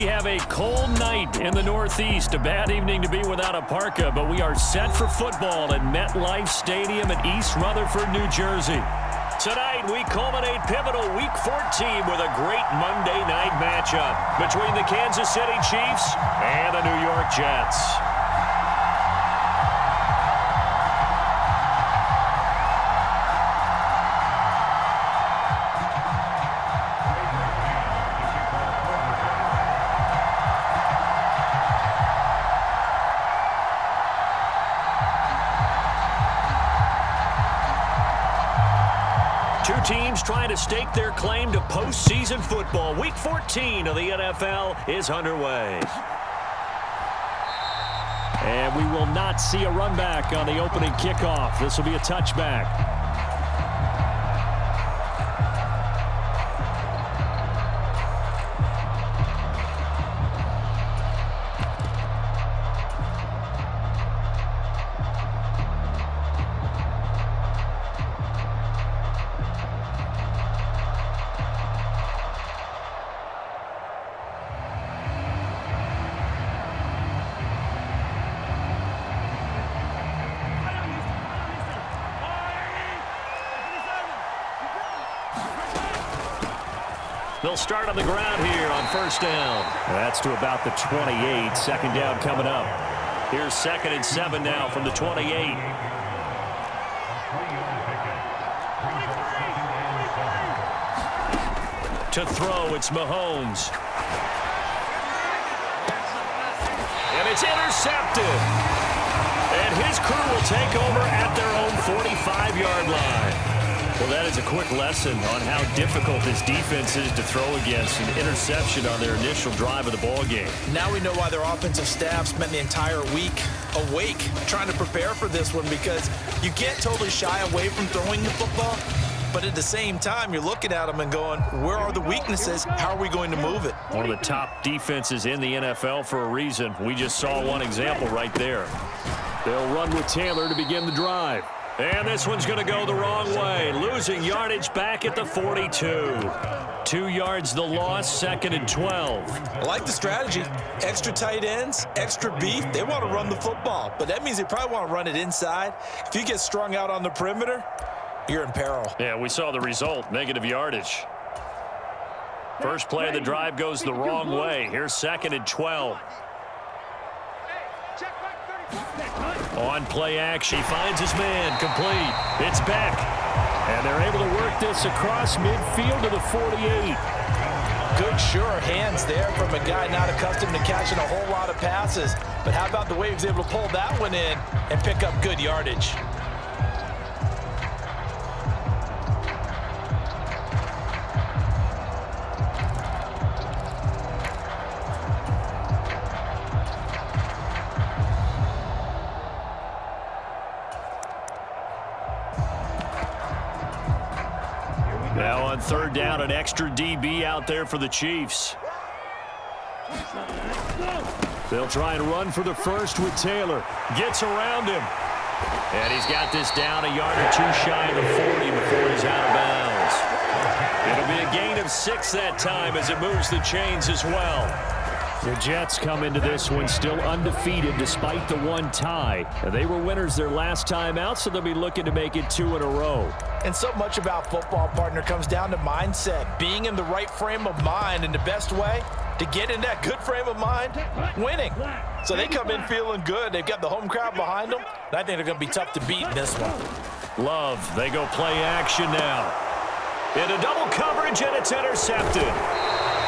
We have a cold night in the Northeast. A bad evening to be without a parka, but we are set for football at MetLife Stadium in East Rutherford, New Jersey. Tonight, we culminate pivotal Week 14 with a great Monday night matchup between the Kansas City Chiefs and the New York Jets. Two teams trying to stake their claim to postseason football. Week 14 of the NFL is underway. And we will not see a run back on the opening kickoff. This will be a touchback. They'll start on the ground here on first down. That's to about the 28. Second down coming up. Here's 2nd and 7 now from the 28. To throw, it's Mahomes. And it's intercepted. And his crew will take over at their own 45-yard line. Well, that is a quick lesson on how difficult this defense is to throw against. An interception on their initial drive of the ball game. Now we know why their offensive staff spent the entire week awake trying to prepare for this one, because you can't totally shy away from throwing the football, but at the same time you're looking at them and going, where are the weaknesses? How are we going to move it? One of the top defenses in the NFL for a reason. We just saw one example right there. They'll run with Taylor to begin the drive. And this one's going to go the wrong way. Losing yardage back at the 42. 2 yards the loss, 2nd and 12. I like the strategy. Extra tight ends, extra beef. They want to run the football, but that means they probably want to run it inside. If you get strung out on the perimeter, you're in peril. Yeah, we saw the result, negative yardage. First play of the drive goes the wrong way. Here's 2nd and 12. On play action, he finds his man, complete. It's Beck. And they're able to work this across midfield to the 48. Good, sure hands there from a guy not accustomed to catching a whole lot of passes. But how about the way he was able to pull that one in and pick up good yardage? Now on third down, an extra DB out there for the Chiefs. They'll try and run for the first with Taylor. Gets around him. And he's got this down a yard or two shy of the 40 before he's out of bounds. It'll be a gain of 6 that time as it moves the chains as well. The Jets come into this one still undefeated despite the one tie. They were winners their last time out, so they'll be looking to make it 2 in a row. And so much about football, partner, comes down to mindset, being in the right frame of mind, and the best way to get in that good frame of mind, winning. So they come in feeling good. They've got the home crowd behind them, and I think they're going to be tough to beat in this one. Love, they go play action now. Into double coverage, and it's intercepted.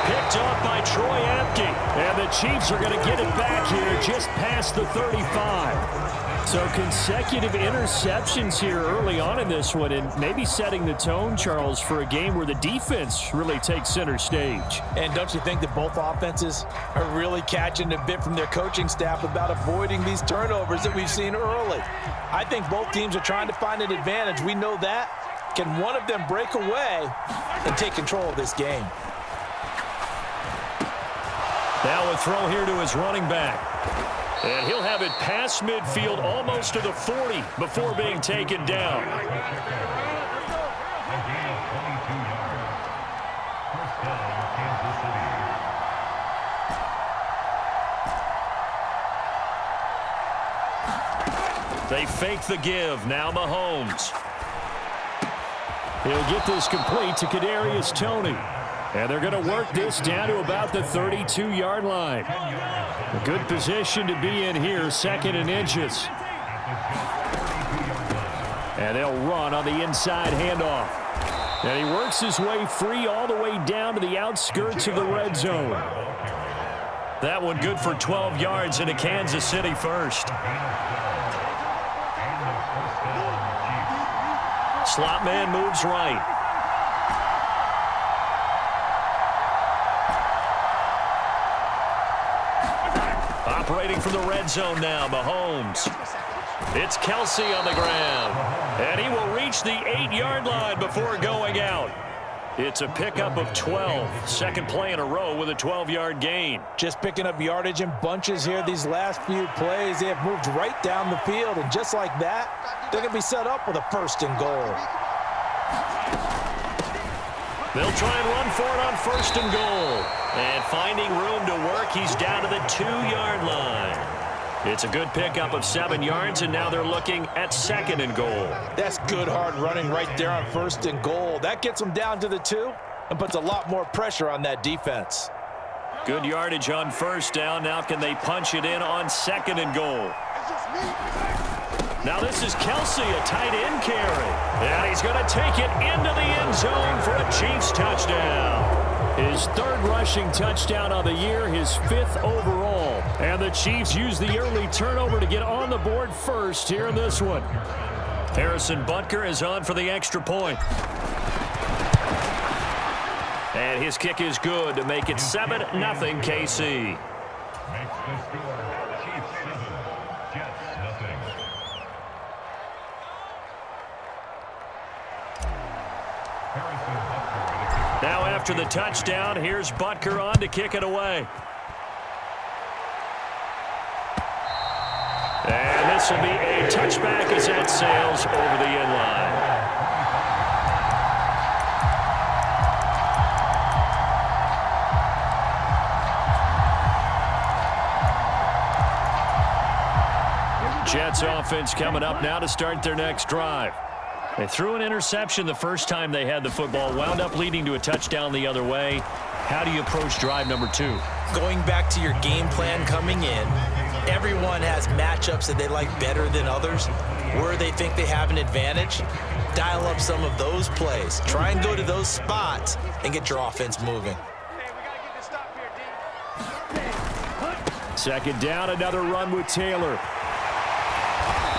Picked off by Troy Apke. And the Chiefs are going to get it back here just past the 35. So consecutive interceptions here early on in this one, and maybe setting the tone, Charles, for a game where the defense really takes center stage. And don't you think that both offenses are really catching a bit from their coaching staff about avoiding these turnovers that we've seen early? I think both teams are trying to find an advantage. We know that. Can one of them break away and take control of this game? Now a throw here to his running back. And he'll have it past midfield almost to the 40 before being taken down. They fake the give. Now Mahomes. He'll get this complete to Kadarius Toney. And they're going to work this down to about the 32-yard line. A good position to be in here, 2nd and inches. And they'll run on the inside handoff. And he works his way free all the way down to the outskirts of the red zone. That one good for 12 yards into Kansas City first. Slot man moves right. Operating from the red zone now, Mahomes. It's Kelsey on the ground. And he will reach the 8-yard line before going out. It's a pickup of 12. Second play in a row with a 12-yard gain. Just picking up yardage in bunches here these last few plays. They have moved right down the field, and just like that, they're going to be set up with a 1st and goal. They'll try and run for it on 1st and goal. And finding room to work, he's down to the 2-yard line. It's a good pickup of 7 yards, and now they're looking at 2nd and goal. That's good hard running right there on 1st and goal. That gets them down to the 2 and puts a lot more pressure on that defense. Good yardage on 1st down. Now can they punch it in on 2nd and goal? Now this is Kelsey, a tight end carry. And he's going to take it into the end zone for a Chiefs touchdown. His 3rd rushing touchdown on the year, his 5th overall. And the Chiefs use the early turnover to get on the board first here in this one. Harrison Butker is on for the extra point. And his kick is good to make it 7-0 KC. Now after the touchdown, here's Butker on to kick it away. And this will be a touchback as that sails over the end line. Jets offense coming up now to start their next drive. They threw an interception the first time they had the football, wound up leading to a touchdown the other way. How do you approach drive number 2? Going back to your game plan coming in, everyone has matchups that they like better than others, where they think they have an advantage. Dial up some of those plays. Try and go to those spots and get your offense moving. 2nd down, another run with Taylor.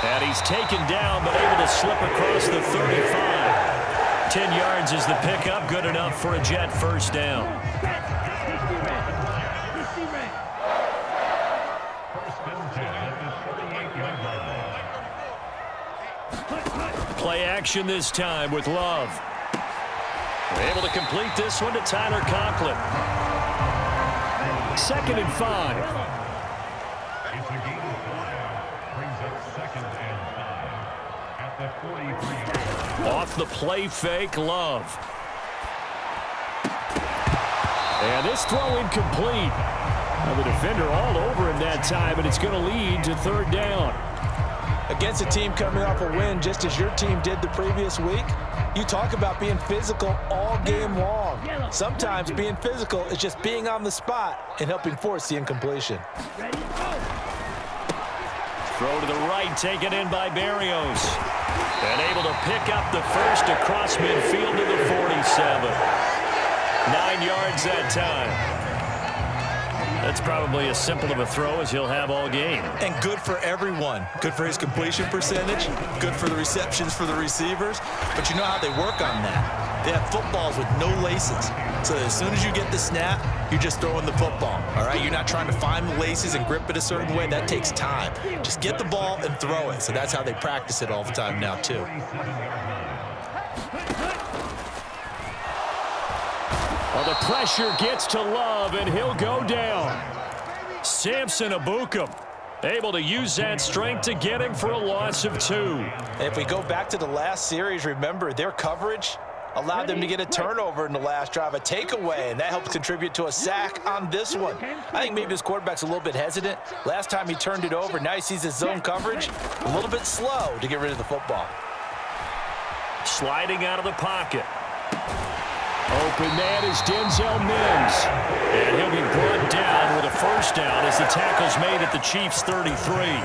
And he's taken down, but able to slip across the 35. 10 yards is the pickup, good enough for a Jet 1st down. Play action this time with Love. They're able to complete this one to Tyler Conklin. 2nd and 5. Off the play fake, Love. And this throw incomplete. Now the defender all over him that time, and it's going to lead to 3rd down. Against a team coming off a win, just as your team did the previous week, you talk about being physical all game long. Sometimes being physical is just being on the spot and helping force the incompletion. Throw to the right, taken in by Barrios. And able to pick up the 1st across midfield to the 47. 9 yards that time. That's probably as simple of a throw as he'll have all game. And good for everyone. Good for his completion percentage. Good for the receptions for the receivers. But you know how they work on that. They have footballs with no laces. So as soon as you get the snap, you're just throwing the football. All right? You're not trying to find the laces and grip it a certain way. That takes time. Just get the ball and throw it. So that's how they practice it all the time now, too. Well, the pressure gets to Love, and he'll go down. Samson Ebukam able to use that strength to get him for a loss of 2. And if we go back to the last series, remember, their coverage allowed them to get a turnover in the last drive, a takeaway, and that helped contribute to a sack on this one. I think maybe his quarterback's a little bit hesitant. Last time he turned it over, now he sees his zone coverage, a little bit slow to get rid of the football. Sliding out of the pocket. Open man is Denzel Mims. And he'll be brought down with a first down as the tackle's made at the Chiefs' 33.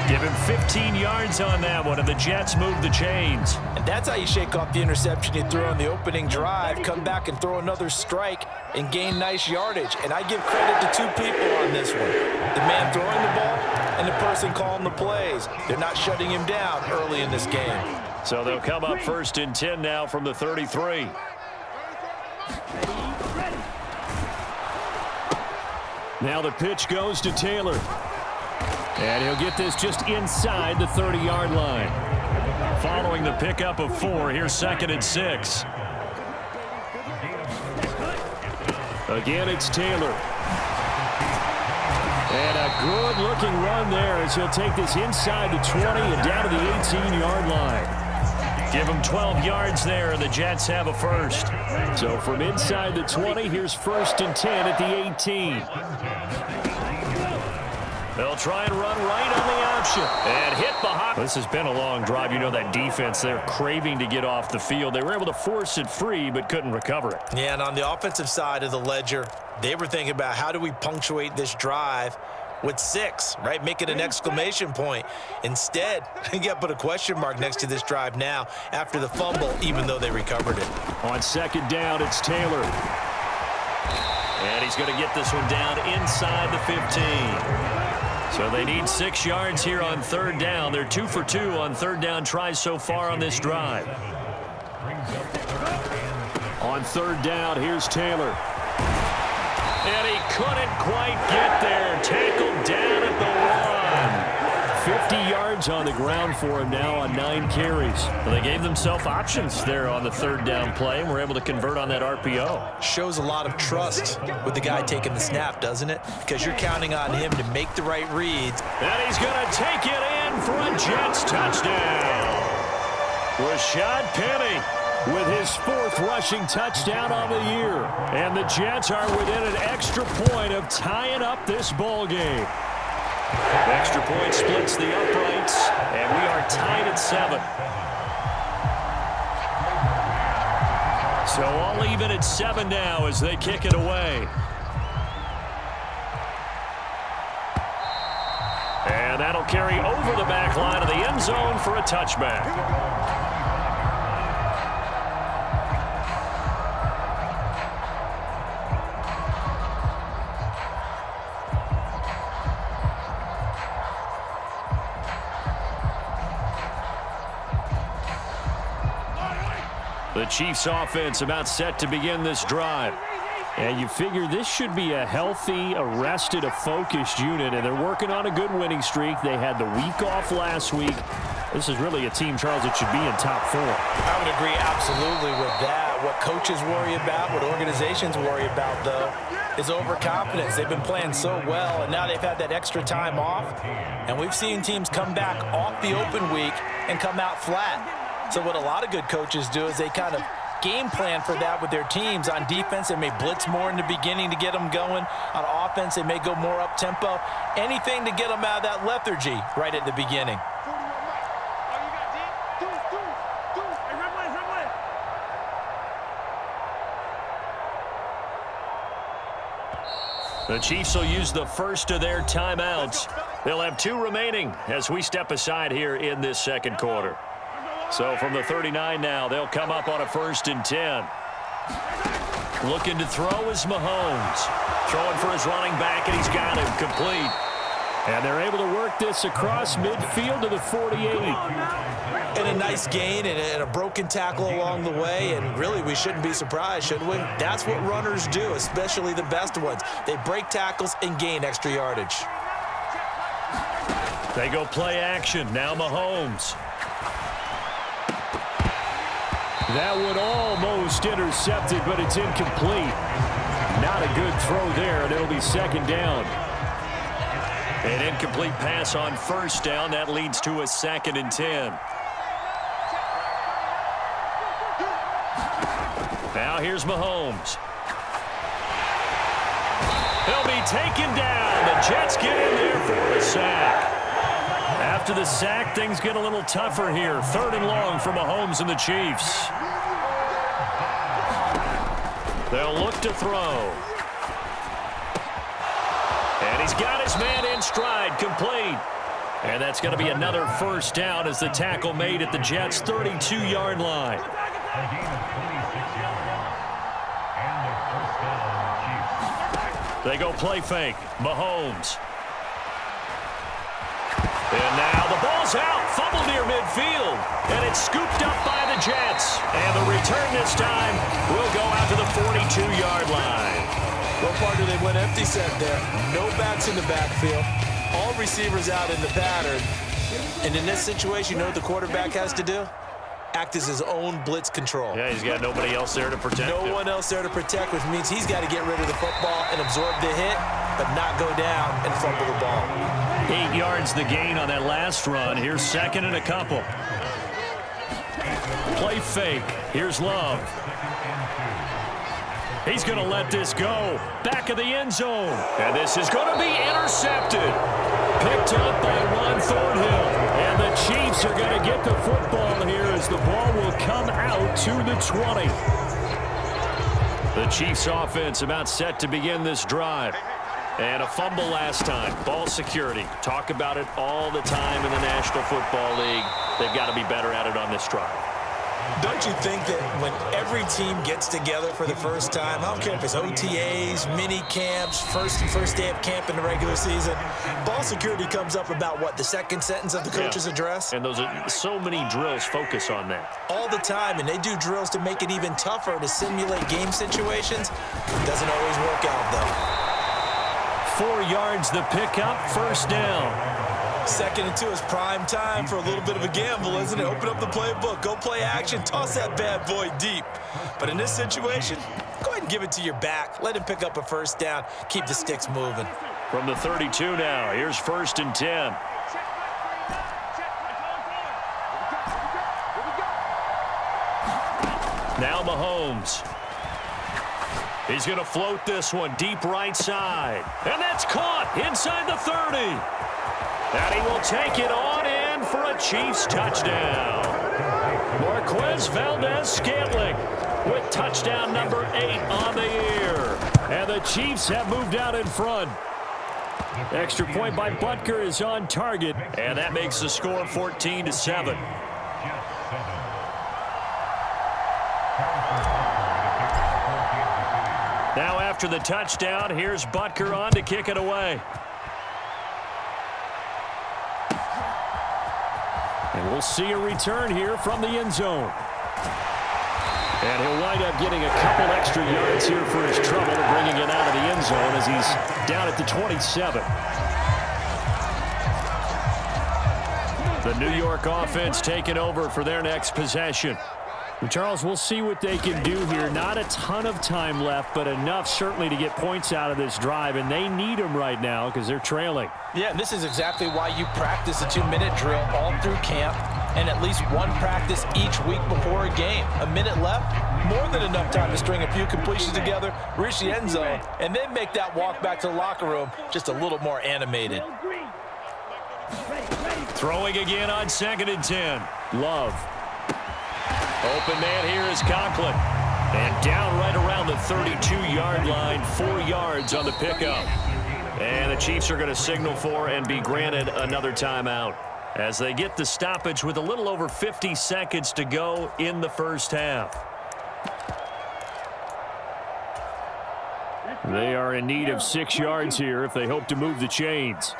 Give him 15 yards on that one, and the Jets move the chains. And that's how you shake off the interception you threw on the opening drive, come back and throw another strike and gain nice yardage. And I give credit to two people on this one. The man throwing the ball and the person calling the plays. They're not shutting him down early in this game. So they'll come up 1st and 10 now from the 33. Now the pitch goes to Taylor. And he'll get this just inside the 30-yard line. Following the pickup of 4, here's 2nd and 6. Again, it's Taylor. And a good-looking run there as he'll take this inside the 20 and down to the 18-yard line. Give him 12 yards there, and the Jets have a first. So from inside the 20, here's 1st and 10 at the 18. They'll try and run right on the option. And hit behind. This has been a long drive. You know that defense, they're craving to get off the field. They were able to force it free, but couldn't recover it. Yeah, and on the offensive side of the ledger, they were thinking about how do we punctuate this drive with 6, right? Make it an exclamation point. Instead, you got to put a question mark next to this drive now after the fumble, even though they recovered it. On 2nd down, it's Taylor. And he's going to get this one down inside the 15. So they need 6 yards here on 3rd down. They're 2 for 2 on 3rd down tries so far on this drive. On 3rd down, here's Taylor. And he couldn't quite get there. Tackled down at the 1. 50 yards on the ground for him now on 9 carries. Well, they gave themselves options there on the 3rd down play and were able to convert on that RPO. Shows a lot of trust with the guy taking the snap, doesn't it? Because you're counting on him to make the right reads. And he's going to take it in for a Jets touchdown. Rashad Penny with his 4th rushing touchdown on the year. And the Jets are within an extra point of tying up this ball game. Extra point splits the uprights, and we are tied at 7. So all even at 7 now as they kick it away. And that'll carry over the back line of the end zone for a touchback. The Chiefs offense about set to begin this drive. And you figure this should be a healthy, a focused unit, and they're working on a good winning streak. They had the week off last week. This is really a team, Charles, that should be in top 4. I would agree absolutely with that. What coaches worry about, what organizations worry about, though, is overconfidence. They've been playing so well, and now they've had that extra time off. And we've seen teams come back off the open week and come out flat. So what a lot of good coaches do is they kind of game plan for that with their teams. On defense, they may blitz more in the beginning to get them going. On offense, they may go more up-tempo. Anything to get them out of that lethargy right at the beginning. The Chiefs will use the first of their timeouts. They'll have 2 remaining as we step aside here in this second quarter. So from the 39 now, they'll come up on a 1st and 10. Looking to throw is Mahomes. Throwing for his running back, and he's got him complete. And they're able to work this across midfield to the 48. And a nice gain and a broken tackle along the way. And really, we shouldn't be surprised, should we? That's what runners do, especially the best ones. They break tackles and gain extra yardage. They go play action. Now Mahomes. That one almost intercepted, but it's incomplete. Not a good throw there, and it'll be 2nd down. An incomplete pass on 1st down. That leads to a 2nd and 10. Now here's Mahomes. He'll be taken down. The Jets get in there for a sack. After the sack, things get a little tougher here. 3rd and long for Mahomes and the Chiefs. They'll look to throw. And he's got his man in stride, complete. And that's going to be another first down as the tackle made at the Jets' 32-yard line. They go play fake. Mahomes. And now the ball's out. Fumble near midfield. And it's scooped up by the Jets. And the return this time will go out to the 42-yard line. Well, partner, they went empty set there. No backs in the backfield. All receivers out in the pattern. And in this situation, you know what the quarterback has to do? Act as his own blitz control. Yeah, he's got nobody else there to protect him. No one else there to protect, which means he's got to get rid of the football and absorb the hit, but not go down and fumble the ball. 8 yards the gain on that last run. Here's 2nd and a couple. Play fake. Here's Love. He's going to let this go. Back of the end zone. And this is going to be intercepted. Picked up by Ron Thornhill. And the Chiefs are going to get the football here as the ball will come out to the 20. The Chiefs offense about set to begin this drive. And a fumble last time. Ball security. Talk about it all the time in the National Football League. They've got to be better at it on this drive. Don't you think that when every team gets together for the first time, I don't care if it's OTAs, mini camps, first day of camp in the regular season, ball security comes up about what, the second sentence of the coach's address? And those are so many drills focus on that. All the time, and they do drills to make it even tougher to simulate game situations. Doesn't always work out, though. 4 yards the pickup, first down. 2nd and 2 is prime time for a little bit of a gamble, isn't it? Open up the playbook, go play action, toss that bad boy deep. But in this situation, go ahead and give it to your back. Let him pick up a first down. Keep the sticks moving. From the 32 now, here's 1st and 10. Now Mahomes. He's going to float this one deep right side. And that's caught inside the 30. And he will take it on in for a Chiefs touchdown. Marquez Valdez-Scantling with touchdown number 8 on the year. And the Chiefs have moved out in front. Extra point by Butker is on target. And that makes the score 14-7. Now after the touchdown, here's Butker on to kick it away. And we'll see a return here from the end zone. And he'll wind up getting a couple extra yards here for his trouble, bringing it out of the end zone as he's down at the 27. The New York offense taking over for their next possession. Charles, we'll see what they can do here. Not a ton of time left, but enough certainly to get points out of this drive, and they need them right now because they're trailing. Yeah, and this is exactly why you practice a 2-minute drill all through camp and at least one practice each week before a game. A minute left, more than enough time to string a few completions together, reach the end zone, and then make that walk back to the locker room just a little more animated. Throwing again on 2nd and 10. Love. Open man here is Conklin. And down right around the 32-yard line, 4 yards on the pickup. And the Chiefs are going to signal for and be granted another timeout as they get the stoppage with a little over 50 seconds to go in the first half. They are in need of 6 yards here if they hope to move the chains.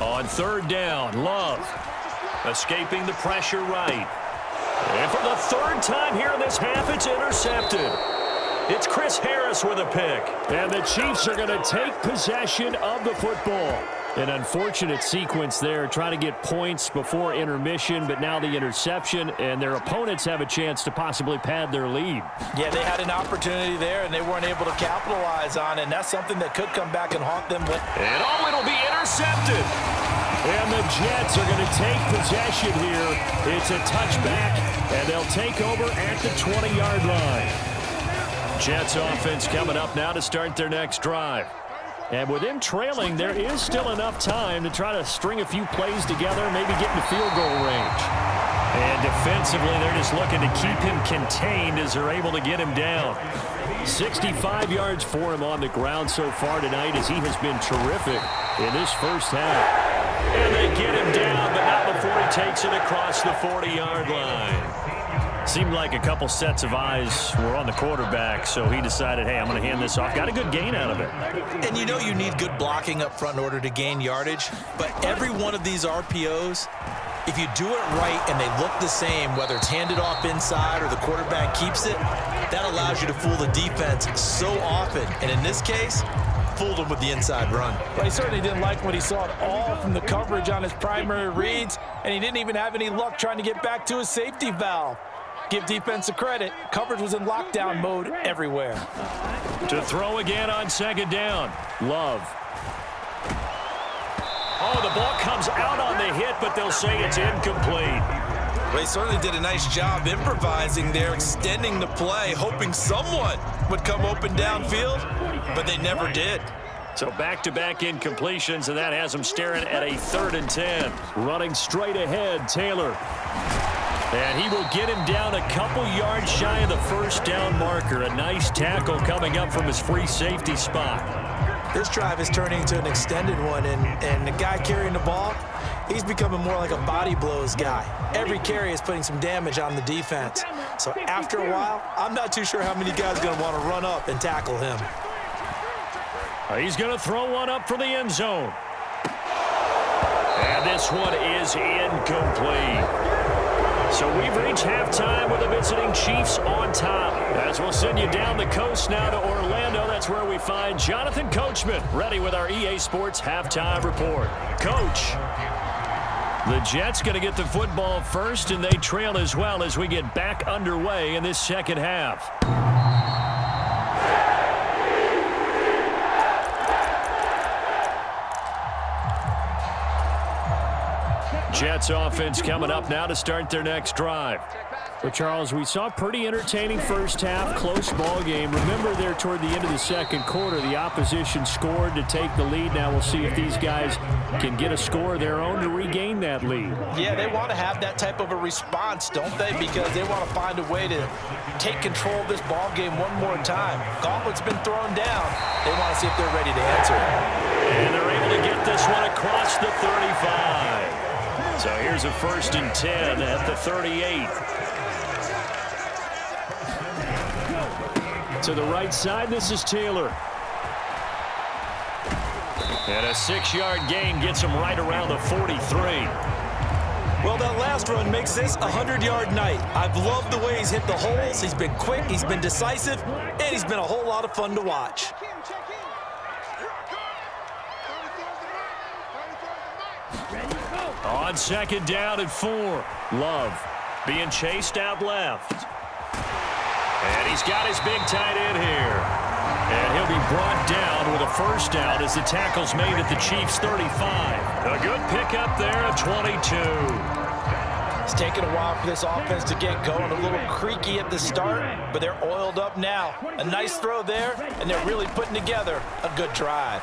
On 3rd down, Love escaping the pressure right. And for the 3rd time here in this half, it's intercepted. It's Chris Harris with a pick. And the Chiefs are going to take possession of the football. An unfortunate sequence there, trying to get points before intermission, but now the interception, and their opponents have a chance to possibly pad their lead. Yeah, they had an opportunity there, and they weren't able to capitalize on it, and that's something that could come back and haunt them. And it'll be intercepted. And the Jets are going to take possession here. It's a touchback, and they'll take over at the 20-yard line. Jets offense coming up now to start their next drive. And with him trailing, there is still enough time to try to string a few plays together, maybe get in field goal range. And defensively, they're just looking to keep him contained as they're able to get him down. 65 yards for him on the ground so far tonight as he has been terrific in this first half. And they get him down, but not before he takes it across the 40-yard line. Seemed like a couple sets of eyes were on the quarterback, so he decided, hey, I'm going to hand this off. Got a good gain out of it. And you know you need good blocking up front in order to gain yardage, but every one of these RPOs, if you do it right and they look the same, whether it's handed off inside or the quarterback keeps it, that allows you to fool the defense so often. And in this case, fooled him with the inside run. Well, he certainly didn't like what he saw at all from the coverage on his primary reads, and he didn't even have any luck trying to get back to his safety valve. Give defense a credit. Coverage was in lockdown mode everywhere. To throw again on second down. Love. Oh, the ball comes out on the hit, but they'll say it's incomplete. Well, he certainly did a nice job improvising there, extending the play, hoping someone would come open downfield, but they never did. So back-to-back incompletions, and that has him staring at a 3rd and 10. Running straight ahead, Taylor. And he will get him down a couple yards shy of the first down marker. A nice tackle coming up from his free safety spot. This drive is turning into an extended one, and the guy carrying the ball, he's becoming more like a body blows guy. Every carry is putting some damage on the defense. So after a while, I'm not too sure how many guys are going to want to run up and tackle him. He's going to throw one up for the end zone. And this one is incomplete. So we've reached halftime with the visiting Chiefs on top. As we'll send you down the coast now to Orlando, that's where we find Jonathan Coachman, ready with our EA Sports Halftime Report. Coach, the Jets going to get the football first, and they trail as well as we get back underway in this second half. Jets offense coming up now to start their next drive. Well, Charles, we saw a pretty entertaining first half, close ball game. Remember there toward the end of the second quarter, the opposition scored to take the lead. Now we'll see if these guys can get a score of their own to regain that lead. Yeah, they want to have that type of a response, don't they? Because they want to find a way to take control of this ball game one more time. Gauntlet's been thrown down. They want to see if they're ready to answer it. And they're able to get this one across the 35. So here's a 1st and 10 at the 38. To the right side, this is Taylor. And a 6-yard gain gets him right around the 43. Well, that last run makes this a 100-yard night. I've loved the way he's hit the holes. He's been quick, he's been decisive, and he's been a whole lot of fun to watch. On second down and 4. Love being chased out left. And he's got his big tight end here. And he'll be brought down with a first down as the tackle's made at the Chiefs' 35. A good pickup there of 22. It's taken a while for this offense to get going. A little creaky at the start, but they're oiled up now. A nice throw there, and they're really putting together a good drive.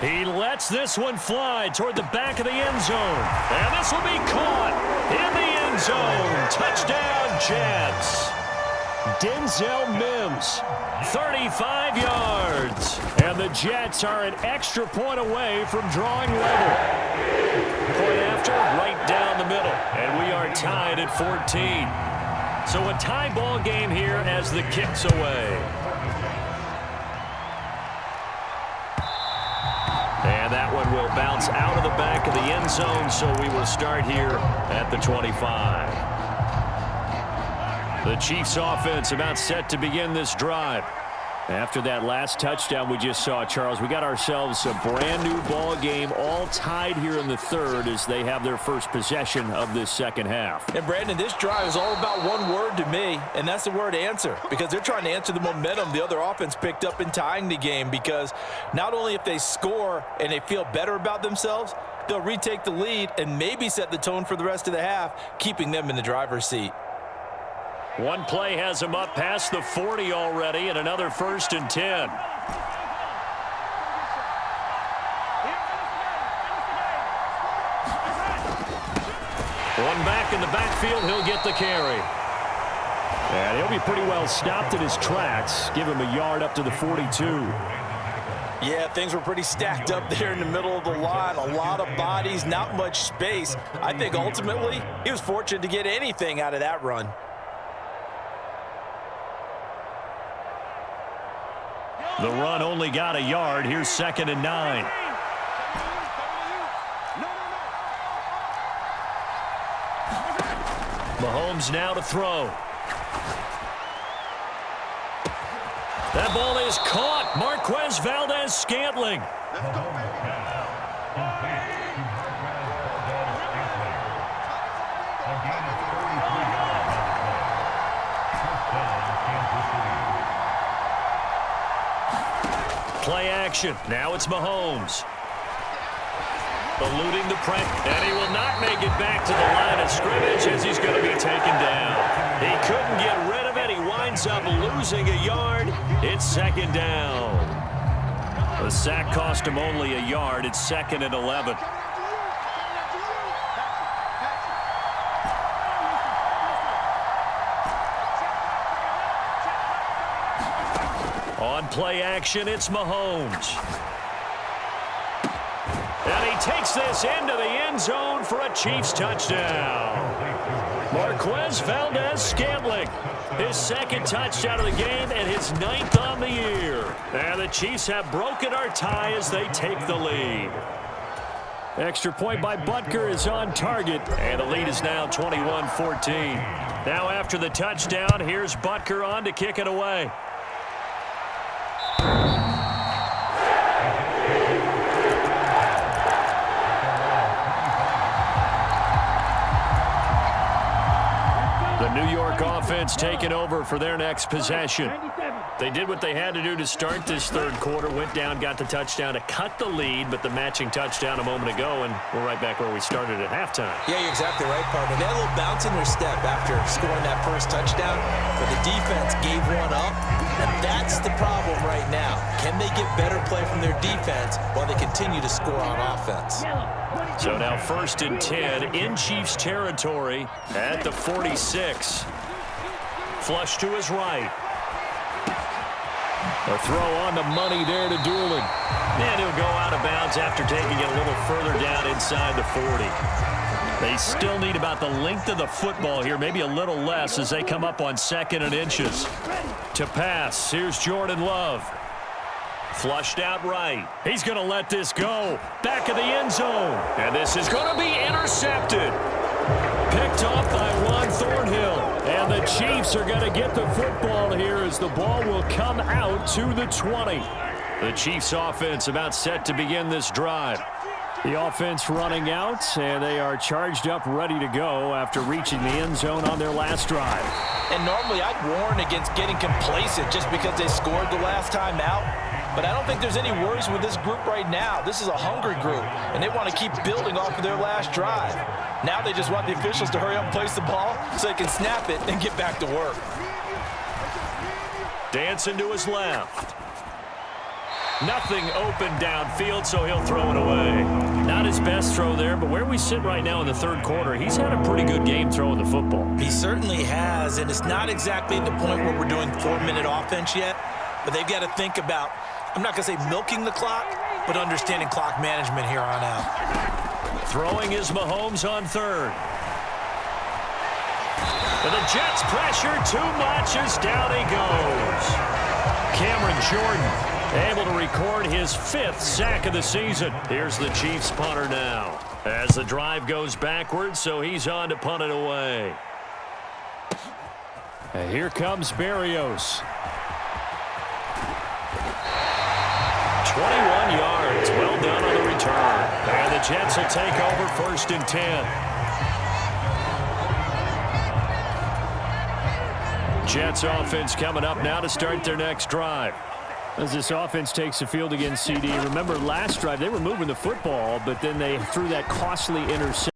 He lets this one fly toward the back of the end zone. And this will be caught in the end zone. Touchdown, Jets. Denzel Mims, 35 yards. And the Jets are an extra point away from drawing level. Point after, right down the middle. And we are tied at 14. So a tie ball game here as the kick's away. And that one will bounce out of the back of the end zone, so we will start here at the 25. The Chiefs offense about set to begin this drive. After that last touchdown we just saw, Charles, we got ourselves a brand new ball game, all tied here in the third as they have their first possession of this second half. And Brandon, this drive is all about one word to me, and that's the word answer, because they're trying to answer the momentum the other offense picked up in tying the game, because not only if they score and they feel better about themselves, they'll retake the lead and maybe set the tone for the rest of the half, keeping them in the driver's seat. One play has him up past the 40 already, and another 1st and 10. One back in the backfield, he'll get the carry. And he'll be pretty well stopped in his tracks. Give him a yard up to the 42. Yeah, things were pretty stacked up there in the middle of the line. A lot of bodies, not much space. I think ultimately he was fortunate to get anything out of that run. The run only got a yard. Here's 2nd and 9. Mahomes now to throw. That ball is caught. Marquez Valdez-Scantling. Play action. Now it's Mahomes. Eluding the pressure. And he will not make it back to the line of scrimmage as he's going to be taken down. He couldn't get rid of it. He winds up losing a yard. It's 2nd down. The sack cost him only a yard. It's 2nd and 11. On play action, it's Mahomes. And he takes this into the end zone for a Chiefs touchdown. Marquez Valdez-Scantling, his 2nd touchdown of the game and his 9th on the year. And the Chiefs have broken our tie as they take the lead. Extra point by Butker is on target, and the lead is now 21-14. Now after the touchdown, here's Butker on to kick it away. The New York offense taking over for their next possession. They did what they had to do to start this third quarter, went down, got the touchdown to cut the lead, but the matching touchdown a moment ago, and we're right back where we started at halftime. Yeah, you're exactly right, partner. They had a little bounce in their step after scoring that first touchdown, but the defense gave one up, and that's the problem right now. Can they get better play from their defense while they continue to score on offense? So now 1st and 10 in Chiefs territory at the 46. Flush to his right. A throw on the money there to Doolin. And he'll go out of bounds after taking it a little further down inside the 40. They still need about the length of the football here, maybe a little less as they come up on 2nd and inches. To pass, here's Jordan Love. Flushed out right. He's going to let this go. Back of the end zone. And this is going to be intercepted. Picked off by Juan Thornhill. And the Chiefs are going to get the football here as the ball will come out to the 20. The Chiefs offense about set to begin this drive. The offense running out, and they are charged up, ready to go after reaching the end zone on their last drive. And normally I'd warn against getting complacent just because they scored the last time out. But I don't think there's any worries with this group right now. This is a hungry group, and they want to keep building off of their last drive. Now they just want the officials to hurry up and place the ball so they can snap it and get back to work. Dancing to his left. Nothing open downfield, so he'll throw it away. Not his best throw there, but where we sit right now in the third quarter, he's had a pretty good game throwing the football. He certainly has, and it's not exactly at the point where we're doing 4-minute offense yet, but they've got to think about, I'm not going to say milking the clock, but understanding clock management here on out. Throwing is Mahomes on third. But the Jets pressure too much as down he goes. Cameron Jordan able to record his 5th sack of the season. Here's the Chiefs punter now as the drive goes backwards, so he's on to punt it away. And here comes Berrios. 21 yards. Well done on the return. And the Jets will take over 1st and 10. Jets offense coming up now to start their next drive. As this offense takes the field against CD, remember last drive they were moving the football, but then they threw that costly interception.